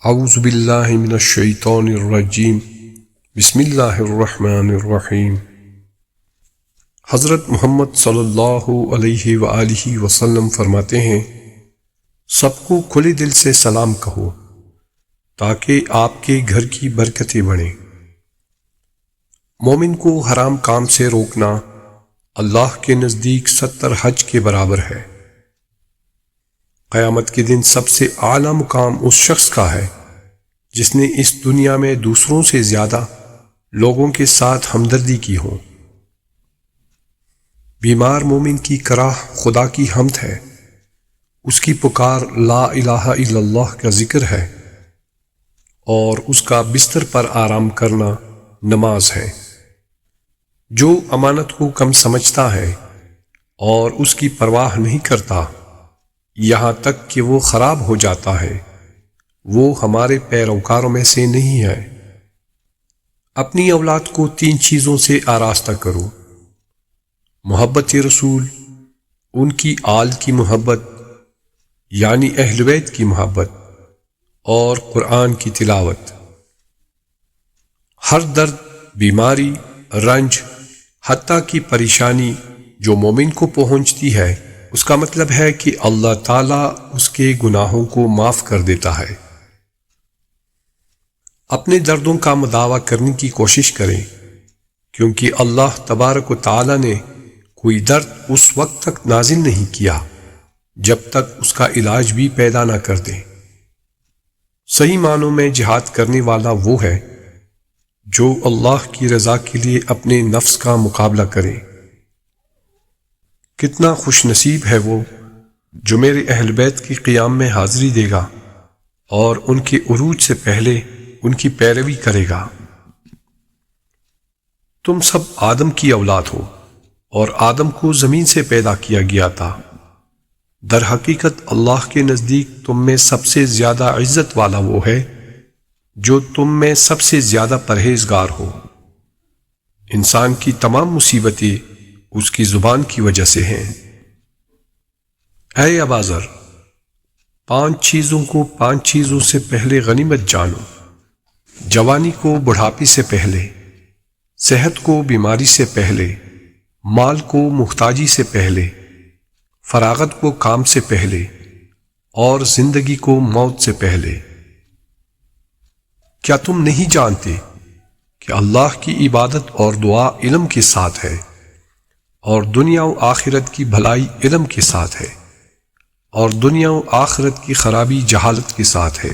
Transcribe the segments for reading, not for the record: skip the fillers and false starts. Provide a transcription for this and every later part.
اعوذ باللہ من الشیطان الرجیم بسم اللہ الرحمن الرحیم۔ حضرت محمد صلی اللہ علیہ وآلہ وسلم فرماتے ہیں، سب کو کھلے دل سے سلام کہو تاکہ آپ کے گھر کی برکتیں بڑھیں۔ مومن کو حرام کام سے روکنا اللہ کے نزدیک 70 حج کے برابر ہے۔ قیامت کے دن سب سے اعلیٰ مقام اس شخص کا ہے جس نے اس دنیا میں دوسروں سے زیادہ لوگوں کے ساتھ ہمدردی کی ہو۔ بیمار مومن کی کرہ خدا کی حمد ہے، اس کی پکار لا الہ الا اللہ کا ذکر ہے، اور اس کا بستر پر آرام کرنا نماز ہے۔ جو امانت کو کم سمجھتا ہے اور اس کی پرواہ نہیں کرتا یہاں تک کہ وہ خراب ہو جاتا ہے، وہ ہمارے پیروکاروں میں سے نہیں ہے۔ اپنی اولاد کو 3 چیزوں سے آراستہ کرو: محبت رسول، ان کی آل کی محبت یعنی اہل بیت کی محبت، اور قرآن کی تلاوت۔ ہر درد، بیماری، رنج، حتیٰ کی پریشانی جو مومن کو پہنچتی ہے، اس کا مطلب ہے کہ اللہ تعالیٰ اس کے گناہوں کو معاف کر دیتا ہے۔ اپنے دردوں کا مداوع کرنے کی کوشش کریں، کیونکہ اللہ تبارک و تعالیٰ نے کوئی درد اس وقت تک نازل نہیں کیا جب تک اس کا علاج بھی پیدا نہ کر دے۔ صحیح معنوں میں جہاد کرنے والا وہ ہے جو اللہ کی رضا کے لیے اپنے نفس کا مقابلہ کرے۔ کتنا خوش نصیب ہے وہ جو میرے اہل بیت کی قیام میں حاضری دے گا اور ان کے عروج سے پہلے ان کی پیروی کرے گا۔ تم سب آدم کی اولاد ہو اور آدم کو زمین سے پیدا کیا گیا تھا۔ در حقیقت اللہ کے نزدیک تم میں سب سے زیادہ عزت والا وہ ہے جو تم میں سب سے زیادہ پرہیزگار ہو۔ انسان کی تمام مصیبتیں اس کی زبان کی وجہ سے ہیں۔ اے ابا ذر، 5 چیزوں کو 5 چیزوں سے پہلے غنیمت جانو: جوانی کو بڑھاپے سے پہلے، صحت کو بیماری سے پہلے، مال کو محتاجی سے پہلے، فراغت کو کام سے پہلے، اور زندگی کو موت سے پہلے۔ کیا تم نہیں جانتے کہ اللہ کی عبادت اور دعا علم کے ساتھ ہے، اور دنیا و آخرت کی بھلائی علم کے ساتھ ہے، اور دنیا و آخرت کی خرابی جہالت کے ساتھ ہے؟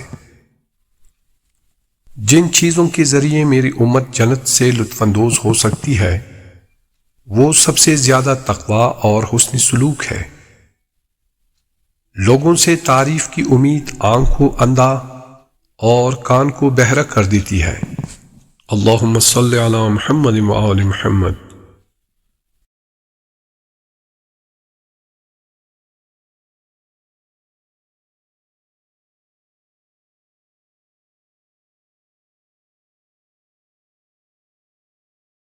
جن چیزوں کے ذریعے میری امت جنت سے لطف اندوز ہو سکتی ہے وہ سب سے زیادہ تقوی اور حسن سلوک ہے۔ لوگوں سے تعریف کی امید آنکھ کو اندھا اور کان کو بہرا کر دیتی ہے۔ اللہم صلی علی محمد و آل محمد۔